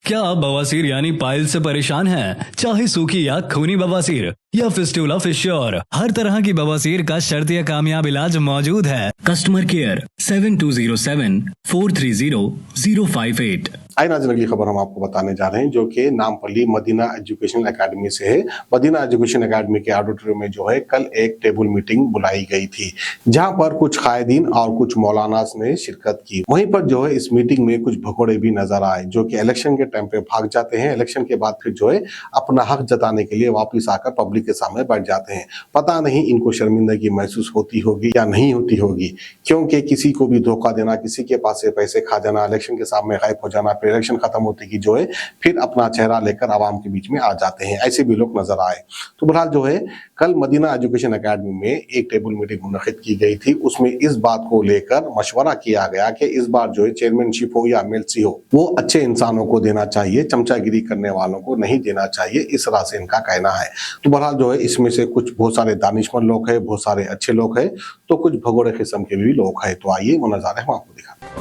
क्या आप बवासीर यानी पाइल से परेशान हैं? चाहे सूखी या खूनी बवासीर या फिस्टुला फिश्योर, हर तरह की बवासीर का शर्तीय कामयाब इलाज मौजूद है। Customer care 7207-430-058। आइए नाज़रीन, अगली खबर हम आपको बताने जा रहे हैं जो कि नामपल्ली मदीना एजुकेशन एकेडमी से है। मदीना एजुकेशन एकेडमी के ऑडिटोरियम में जो है कल एक टेबल मीटिंग बुलाई गई थी, जहां पर कुछ कायदीन और कुछ मौलानास ने शिरकत की। वहीं पर जो है इस मीटिंग में कुछ भगोड़े भी नजर आए जो कि इलेक्शन के टाइम पे भाग जाते हैं। इलेक्शन के बाद फिर जो है अपना हक जताने के लिए वापिस आकर पब्लिक के सामने बैठ जाते हैं। पता नहीं इनको शर्मिंदगी महसूस होती होगी या नहीं होती होगी, क्योंकि किसी को भी धोखा देना, किसी के पास से पैसे खा जाना, इलेक्शन के सामने गायब हो जाना, इलेक्शन खत्म होते की जो है फिर अपना चेहरा लेकर आवाम के बीच में आ जाते हैं। ऐसे भी लोग नजर आए। तो बहरहाल जो है कल मदीना एजुकेशन एकेडमी में एक टेबल मीटिंग मुनक़िद की गई थी। उसमें इस बात को लेकर मशवरा किया गया कि इस बार जो है चेयरमैनशिप हो या एमएलसी हो, वो अच्छे इंसानों को देना चाहिए, चमचागिरी करने वालों को नहीं देना चाहिए, इस तरह से इनका कहना है। तो बहरहाल जो है इसमें से कुछ बहुत सारे दानिशमंद लोग हैं, बहुत सारे अच्छे लोग हैं, तो कुछ भगोड़े किस्म के भी लोग हैं। तो आइए वो नज़ारे हम आपको दिखाते हैं।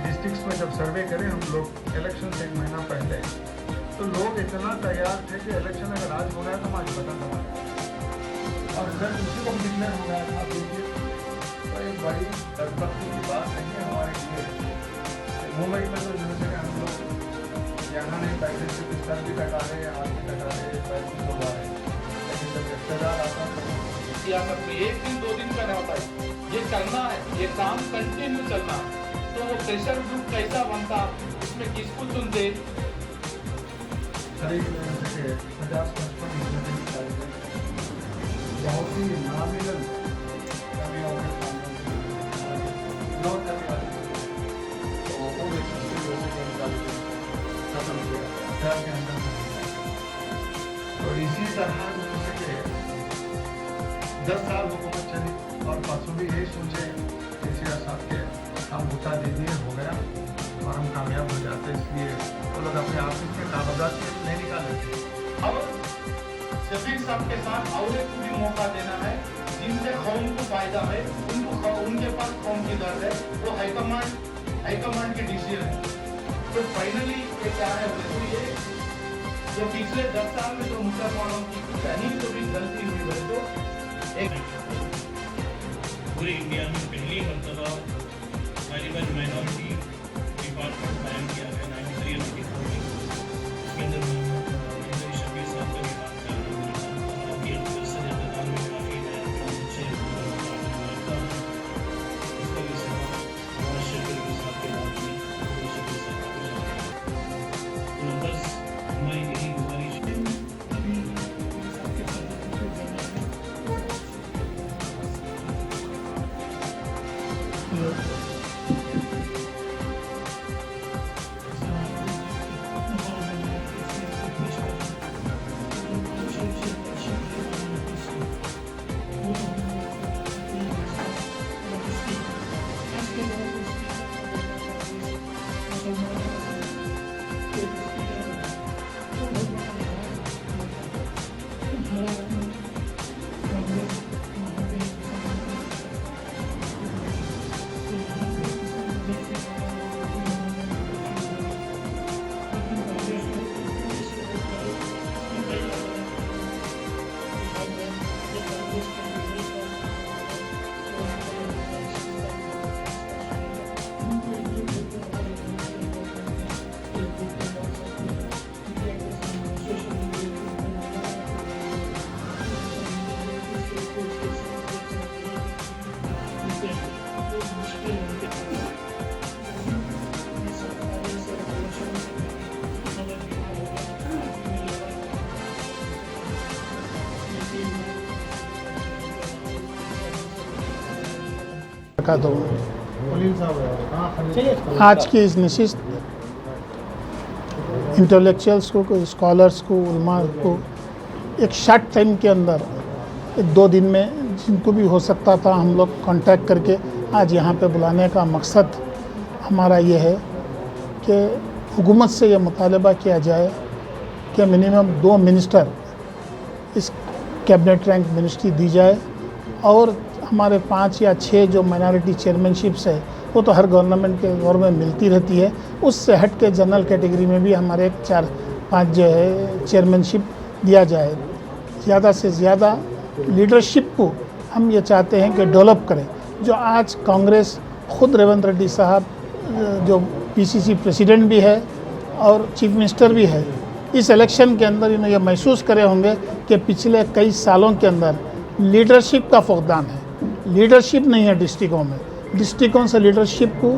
डिस्ट्रिक्ट्स में जब सर्वे करें हम लोग इलेक्शन से 1 महीना पहले, तो लोग इतना तैयार थे कि इलेक्शन अगर आज हो गया तो हम आज बटन दबाएं, और रिजल्ट उसी को डिक्लेयर हो गया था। देखिए तो एक बड़ी बदबख्ती की बात नहीं है हमारे लिए। मुंबई में तो जैसे हम लोग यहाँ नहीं पहले से बिस्तर भी कटा रहे हैं, हाथ भी कटा रहे हैं, पैर भी दबा रहे हैं, लेकिन जब रिश्तेदार आता है किया करते 1 दिन 2 दिन का नहीं होता है, ये करना है, ये काम कंटिन्यू चलना है। तो वो प्रेशर ग्रुप कैसा बनता, इसमें किसको चुनते? करीब 50-55 बहुत ही नामिनल कमियों के सामने नौ करने वाले तो वो लोगों को खत्म किया शहर के अंदर। तो इसी तरह जैसे कि 10 साल हुकूमत चली और परसों भी यही सोचे केसीआर साहब के हम भूता दे दिए, हो गया और हम कामयाब हो जाते, इसलिए वो लोग अपने ऑफिस के कागजात नहीं निकाल लेते। अब शफीक साहब के साथ और एक भी मौका देना है जिनसे कौम को फायदा है, उनको उनके पास कौम की दर्द है, वो हाईकमांड की डिसीजन है। तो फाइनली ये क्या है, तो ये जो पिछले 10 साल में जो मुसलमानों की कहीं तो भी गलती हुई है, तो एक पूरे इंडिया में पहली मरतबा माइनॉरिटी डिपार्टमेंट कायम किया गया 93 और 94 में। इसके अंदर शफीक साहब का भी बात कर रहे हैं, आपकी अस्पताल में काफ़ी अच्छे इसका भी सेवा नवाज शरीफ साहब के बाद में शफीक साहब को जाता है। तो बस हमारी यही गुजारिश है। आज की इस नशिस्त इंटेलेक्चुअल्स को, स्कॉलर्स को, उलमा को एक शॉर्ट टाइम के अंदर 1-2 दिन में जिनको भी हो सकता था हम लोग कांटेक्ट करके आज यहाँ पे बुलाने का मकसद हमारा ये है कि हुकूमत से ये मुतालबा किया जाए कि मिनिमम 2 मिनिस्टर इस कैबिनेट रैंक मिनिस्ट्री दी जाए, और हमारे 5 या 6 जो माइनॉरिटी चेयरमैनशिप्स है वो तो हर गवर्नमेंट के दौर में मिलती रहती है, उससे हट के जनरल कैटेगरी में भी हमारे 4-5 जो है चेयरमैनशिप दिया जाए। ज़्यादा से ज़्यादा लीडरशिप को हम ये चाहते हैं कि डेवलप करें। जो आज कांग्रेस खुद रेवंत रेड्डी साहब जो पीसीसी प्रेसिडेंट भी है और चीफ मिनिस्टर भी है, इस इलेक्शन के अंदर इन्होंने ये महसूस करे होंगे कि पिछले कई सालों के अंदर लीडरशिप का फुकदान है। लीडरशिप नहीं है डिस्ट्रिक्टों में। डिस्ट्रिक्टों से लीडरशिप को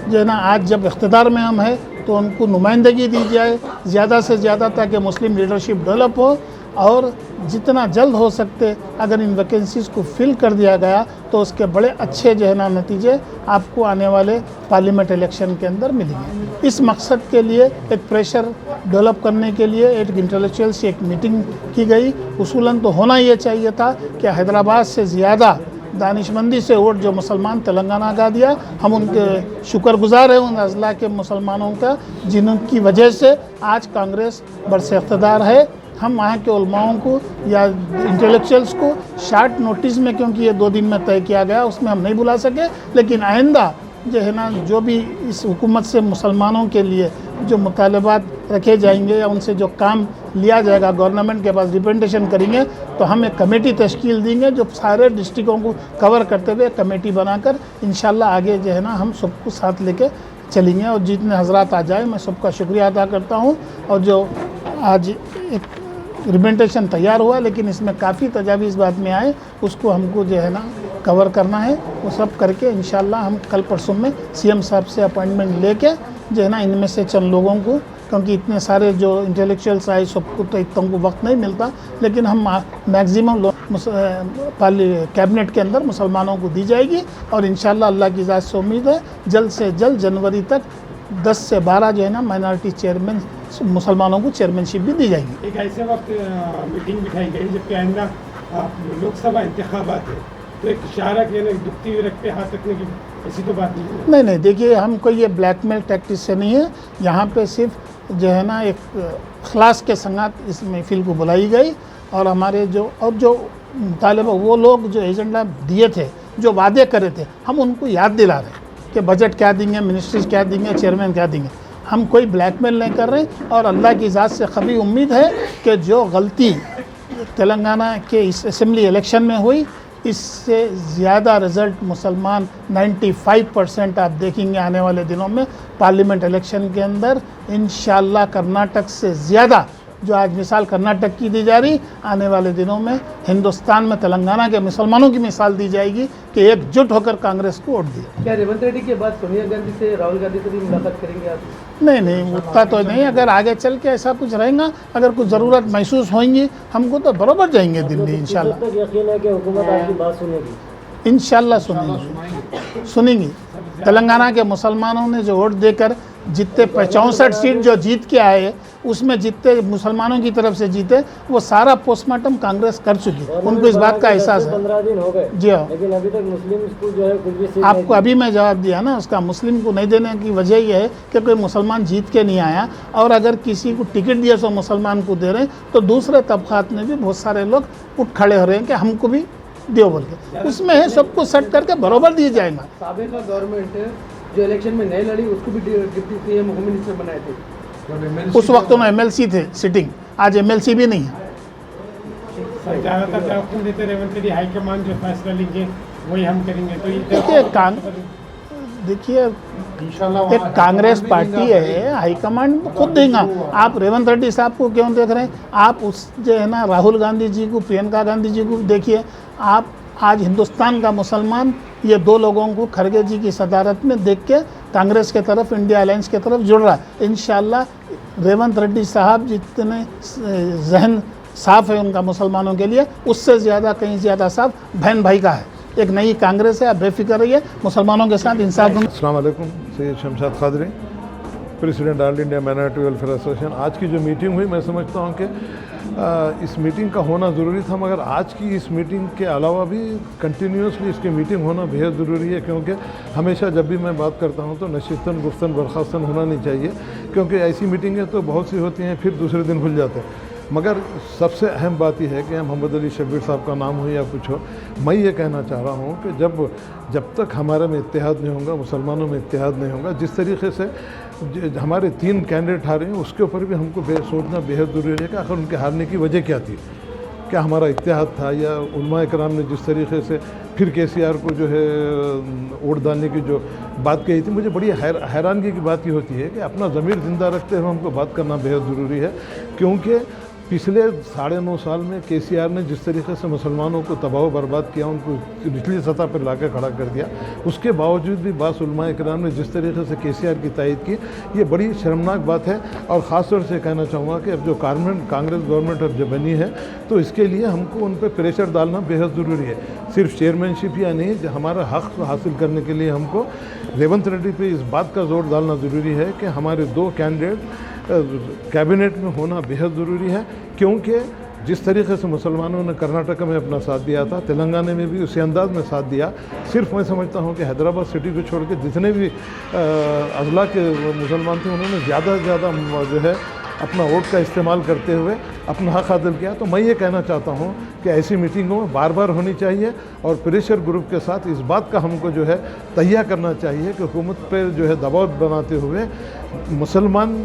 जो है ना, आज जब इख्तिदार में हम हैं तो उनको नुमाइंदगी दी जाए ज़्यादा से ज़्यादा, ताकि मुस्लिम लीडरशिप डेवलप हो। और जितना जल्द हो सकते अगर इन वैकेंसीज़ को फिल कर दिया गया तो उसके बड़े अच्छे जो है ना नतीजे आपको आने वाले पार्लियामेंट इलेक्शन के अंदर मिलेंगे। इस मकसद के लिए एक प्रेशर डेवलप करने के लिए एक इंटेलेक्चुअल से एक मीटिंग की गई। उसूलन तो होना ये चाहिए था कि हैदराबाद से ज़्यादा दानिशमंदी से वोट जो मुसलमान तेलंगाना का दिया, हम उनके शुक्रगुजार हैं उन अजला के मुसलमानों का जिनकी वजह से आज कांग्रेस बरसे इख्तिदार है। हम वहाँ के उलमाओं को या इंटेलेक्चुअल्स को शार्ट नोटिस में, क्योंकि ये 2 दिन में तय किया गया, उसमें हम नहीं बुला सके, लेकिन आइंदा जो है ना, जो भी इस हुकूमत से मुसलमानों के लिए जो मुतालबात रखे जाएंगे या उनसे जो काम लिया जाएगा, गवर्नमेंट के पास रिप्रेजेंटेशन करेंगे, तो हम एक कमेटी तश्कील देंगे जो सारे डिस्ट्रिक्टों को कवर करते हुए कमेटी बनाकर इंशाल्लाह आगे जो है ना हम सबको साथ लेके चलेंगे। और जितने हजरात आ जाए मैं सबका शुक्रिया अदा करता हूँ। और जो आज एक रिप्रेजेंटेशन तैयार हुआ, लेकिन इसमें काफ़ी तजावीज़ बाद में आए, उसको हमको जो है ना कवर करना है। वो सब करके इंशाल्लाह हम कल परसों में सीएम साहब से अपॉइंटमेंट लेके जो है ना इनमें से चंद लोगों को, क्योंकि इतने सारे जो इंटेलेक्चुअल्स आए सबको तो इतना को वक्त नहीं मिलता, लेकिन हम मैक्सिमम कैबिनेट के अंदर मुसलमानों को दी जाएगी। और इंशाल्लाह अल्लाह की ज़ात से उम्मीद है जल्द से जल्द जनवरी तक 10 से 12 जो है ना माइनॉरिटी चेयरमैन मुसलमानों को चेयरमैनशिप भी दी जाएगी। एक ऐसे वक्त मीटिंग बिठाई गई जबकि आइंदा लोकसभा इंतखाबात है, तो एक इशारा के ना दुखती हुई रखते हाथ रखने की ऐसी तो बात नहीं है। नहीं, देखिए हम कोई ये ब्लैकमेल टैक्टिस से नहीं है। यहाँ पे सिर्फ जो है ना एक खलास के संगात इस महफिल को बुलाई गई। और हमारे जो मुतालबा वो लोग जो एजेंडा दिए थे, जो वादे करे थे, हम उनको याद दिला रहे हैं कि बजट क्या देंगे, मिनिस्ट्रीज क्या देंगे, चेयरमैन क्या देंगे। हम कोई ब्लैकमेल नहीं कर रहे। और अल्लाह की ज़ात से कभी उम्मीद है कि जो गलती तेलंगाना के इस असेंबली इलेक्शन में हुई, इससे ज़्यादा रिज़ल्ट मुसलमान 95% आप देखेंगे आने वाले दिनों में पार्लियामेंट इलेक्शन के अंदर। इंशाअल्लाह कर्नाटक से ज़्यादा, जो आज मिसाल कर्नाटक की दी जा रही, आने वाले दिनों में हिंदुस्तान में तेलंगाना के मुसलमानों की मिसाल दी जाएगी कि एकजुट होकर कांग्रेस को वोट दिया। क्या रेवंत रेड्डी के बाद सोनिया गांधी से, राहुल गांधी से भी मुलाकात करेंगे आप? नहीं, उतना तो नहीं। अगर आगे चल के ऐसा कुछ रहेगा, अगर कुछ ज़रूरत महसूस होंगी हमको, तो बराबर जाएंगे दिल्ली इंशाल्लाह। यकीन है कि हुकूमत आपकी बात सुनेगी? इंशाल्लाह सुनेंगी। तेलंगाना के मुसलमानों ने जो वोट देकर जितने 64 सीट जो जीत के आए, उसमें जितने मुसलमानों की तरफ से जीते, वो सारा पोस्टमार्टम कांग्रेस कर चुकी। उनको इस बात का एहसास है। 15 दिन हो गए जी हाँ, लेकिन अभी तक मुस्लिम स्कूल जो है कुछ भी सीट आपको अभी मैं जवाब दिया ना। उसका मुस्लिम को नहीं देने की वजह ये है कि कोई मुसलमान जीत के नहीं आया, और अगर किसी को टिकट दिया तो मुसलमान को दे रहे हैं, तो दूसरे तबकात में भी बहुत सारे लोग उठ खड़े हो रहे हैं कि हमको भी दियो बोल के। उसमें है सबको सेट करके बराबर दिए जाएगा। साबिका गवर्नमेंट जो इलेक्शन में नहीं लड़ी, उसको भी डिप्टी सीएम होम मिनिस्टर बनाए थे। उस वक्त उन्होंने MLC थे सिटिंग, आज MLC भी नहीं है। ज़्यादातर जवाब देते रेवंत रेड्डी हाईकमान जो फैसला लेंगे वही हम करेंगे। तो देखिए एक कांग्रेस पार्टी है, हाईकमांड खुद देगा। आप रेवंत रेड्डी साहब को क्यों देख रहे हैं? आप उस जो है ना राहुल गांधी जी को, प्रियंका गांधी जी को देखिए। आप आज हिंदुस्तान का मुसलमान ये 2 लोगों को खरगे जी की सदारत में देख के कांग्रेस के तरफ, इंडिया अलायंस के तरफ जुड़ रहा है। इंशाल्लाह रेवंत रेड्डी साहब जितने जहन साफ़ है उनका मुसलमानों के लिए, उससे ज़्यादा कहीं ज़्यादा साफ बहन भाई का है। एक नई कांग्रेस है, आप बेफिक्र रहिए, मुसलमानों के साथ इंसाफ। अस्सलाम वालेकुम, Syed Shamshad Qadri, president all India minority welfare association. आज की जो मीटिंग हुई, मैं समझता हूँ कि इस मीटिंग का होना ज़रूरी था, मगर आज की इस मीटिंग के अलावा भी कंटिन्यूसली इसकी मीटिंग होना बेहद ज़रूरी है। क्योंकि हमेशा जब भी मैं बात करता हूँ तो नशिस्तन गुफ्तन बर्खास्तन होना नहीं चाहिए, क्योंकि ऐसी मीटिंगें तो बहुत सी होती हैं फिर दूसरे दिन भूल जाते हैं। मगर सबसे अहम बात यह है कि मोहम्मद अली शब्बीर साहब का नाम हो या कुछ हो, मैं ये कहना चाह रहा हूँ कि जब तक हमारे में इत्तेहाद नहीं होगा, मुसलमानों में इत्तेहाद नहीं होगा, जिस तरीके से हमारे 3 कैंडिडेट हारे हैं, उसके ऊपर भी हमको सोचना बेहद ज़रूरी है कि आखिर उनके हारने की वजह क्या थी। क्या हमारा इत्तेहाद था, या उलमा इकराम ने जिस तरीके से फिर केसीआर को जो है वोट डालने की जो बात कही थी, मुझे बड़ी हैरानगी की बात ये होती है कि अपना ज़मीर ज़िंदा रखते हुए हमको बात करना बेहद ज़रूरी है। क्योंकि पिछले 9.5 साल में केसीआर ने जिस तरीके से मुसलमानों को तबाह बर्बाद किया, उनको निचली सतह पर लाकर खड़ा कर दिया, उसके बावजूद भी बास उलमा इकराम ने जिस तरीके से केसीआर की तायद की, ये बड़ी शर्मनाक बात है। और ख़ास तौर से कहना चाहूँगा कि अब जो कांग्रेस गवर्नमेंट अब जो बनी है, तो इसके लिए हमको उन पर प्रेशर डालना बेहद ज़रूरी है। सिर्फ चेयरमैनशिप या नहीं, हमारा हक़ हासिल करने के लिए हमको रेवंत रेड्डी पे इस बात का जोर डालना ज़रूरी है कि हमारे 2 कैंडिडेट कैबिनेट में होना बेहद ज़रूरी है। क्योंकि जिस तरीके से मुसलमानों ने कर्नाटक में अपना साथ दिया था, तेलंगाना में भी उसी अंदाज में साथ दिया। सिर्फ मैं समझता हूँ कि हैदराबाद सिटी को छोड़ के जितने भी अजला के मुसलमान थे, उन्होंने ज़्यादा से ज़्यादा जो है अपना वोट का इस्तेमाल करते हुए अपना हक़ हासिल किया। तो मैं ये कहना चाहता हूँ कि ऐसी मीटिंगों में बार बार होनी चाहिए और प्रेशर ग्रुप के साथ इस बात का हमको जो है तैयार करना चाहिए कि हुकूमत पर जो है दबाव बनाते हुए मुसलमान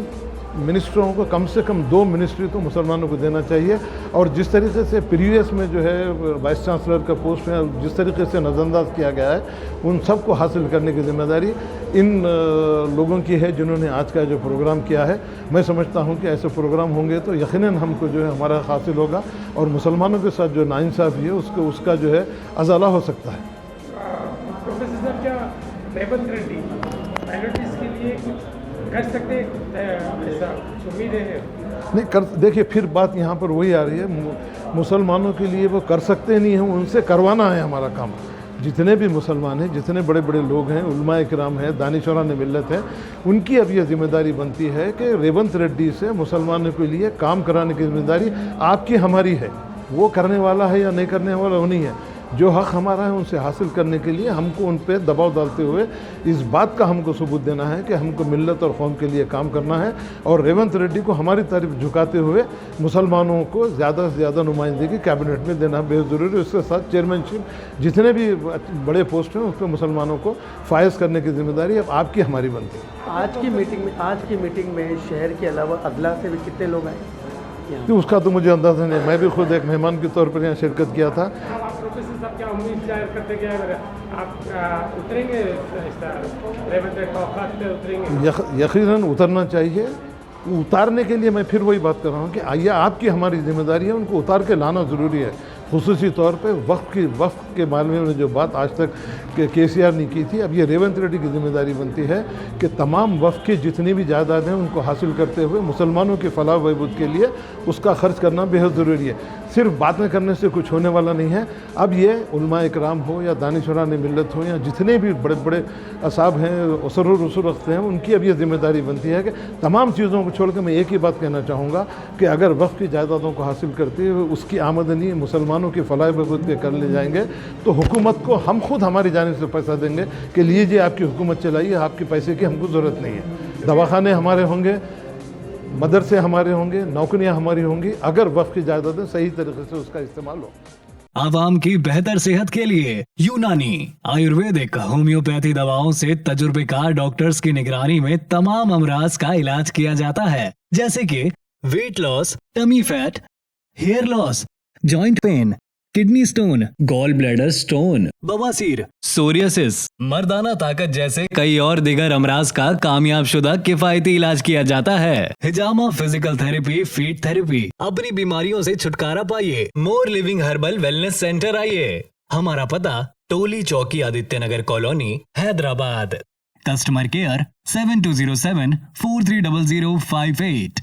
मिनिस्टरों को कम से कम 2 मिनिस्ट्री तो मुसलमानों को देना चाहिए। और जिस तरीके से प्रीवियस में जो है वाइस चांसलर का पोस्ट है, जिस तरीके से नज़रअंदाज किया गया है, उन सब को हासिल करने की जिम्मेदारी इन लोगों की है जिन्होंने आज का जो प्रोग्राम किया है। मैं समझता हूँ कि ऐसे प्रोग्राम होंगे तो यकीनन हमको जो है हमारा हासिल होगा और मुसलमानों के साथ जो नाइंसाफ़ी है उसका जो है अजाला हो सकता है। प्रोफेसर साहब, क्या रेवंत रेड्डी माइनॉरिटीज़ के लिए कुछ कर सकते ऐसा उम्मीद है? नहीं कर, देखिए फिर बात यहाँ पर वही आ रही है, मुसलमानों के लिए वो कर सकते नहीं हैं, उनसे करवाना है हमारा काम। जितने भी मुसलमान हैं, जितने बड़े बड़े लोग हैं, उलमा इकराम हैं, दानिशवरान मिल्लत है, उनकी अब ये जिम्मेदारी बनती है कि रेवंत रेड्डी से मुसलमानों के लिए काम कराने की जिम्मेदारी आपकी हमारी है। वो करने वाला है या नहीं करने वाला वो नहीं है। जो हक़ हमारा है उनसे हासिल करने के लिए हमको उन पर दबाव डालते हुए इस बात का हमको सबूत देना है कि हमको मिल्लत और कौम के लिए काम करना है। और रेवंत रेड्डी को हमारी तरफ झुकाते हुए मुसलमानों को ज़्यादा से ज़्यादा नुमाइंदगी कैबिनेट में देना बेहद ज़रूरी है। उसके साथ चेयरमैनशिप जितने भी बड़े पोस्ट हैं उस पर मुसलमानों को फायज करने की जिम्मेदारी अब आपकी हमारी बनती है। आज की मीटिंग में शहर के अलावा अदला से भी कितने लोग आए? तो उसका तो मुझे अंदाज़ा नहीं, मैं भी खुद एक मेहमान के तौर पर यहाँ शिरकत किया था। प्रोफेसर साहब, क्या उम्मीद जाहिर करते कि अगर आप उतरेंगे रेवंत रेड्डी औकात पे उतरेंगे? यकीनन उतरना चाहिए। उतारने के लिए मैं फिर वही बात कर रहा हूँ कि आइए आपकी हमारी जिम्मेदारी है, उनको उतार के लाना ज़रूरी है। खुसूसी तौर पे वक्फ के मामले में जो बात आज तक केसीआर ने की थी, अब ये रेवंत रेड्डी की जिम्मेदारी बनती है कि तमाम वक्फ की जितनी भी जायदाद हैं उनको हासिल करते हुए मुसलमानों की फलाह बहबूद के लिए उसका खर्च करना बेहद ज़रूरी है। सिर्फ बातें करने से कुछ होने वाला नहीं है। अब ये उलमा इकराम हो या दानिशवरान मिल्लत हो या जितने भी बड़े बड़े असाब हैं, असर रसूल रखते हैं, उनकी अब ये जिम्मेदारी बनती है कि तमाम चीज़ों को छोड़ कर मैं एक ही बात कहना चाहूँगा कि अगर वक्फ की जायदादों को हासिल करते हुए उसकी आमदनी मुसलमानों की फलाह बहबूद के कर ले जाएंगे तो हुकूमत को हम खुद हमारी जानिब से पैसा देंगे कि लीजिए आपकी हुकूमत चलाइए, आपके पैसे की हमको ज़रूरत नहीं है। दवाखाने हमारे होंगे, मदरसे हमारे होंगे, नौकरियां हमारी होंगी, अगर वक्फ की जायदादें सही तरीके से उसका इस्तेमाल हो। आवाम की बेहतर सेहत के लिए यूनानी आयुर्वेदिक होम्योपैथी दवाओं से तजुर्बेकार डॉक्टर्स की निगरानी में तमाम अमराज का इलाज किया जाता है, जैसे कि weight loss, tummy fat, hair loss, joint pain, kidney stone, gall bladder stone, बवासीर, सोरियासिस, मर्दाना ताकत जैसे कई और दिगर अमराज का कामयाब शुदा किफायती इलाज किया जाता है। हिजामा फिजिकल थेरेपी, फीट थेरेपी, अपनी बीमारियों से छुटकारा पाइए। More living herbal wellness centre आइए। हमारा पता Toli Chowki, Aditya Nagar colony, Hyderabad. Customer care 7207 430058।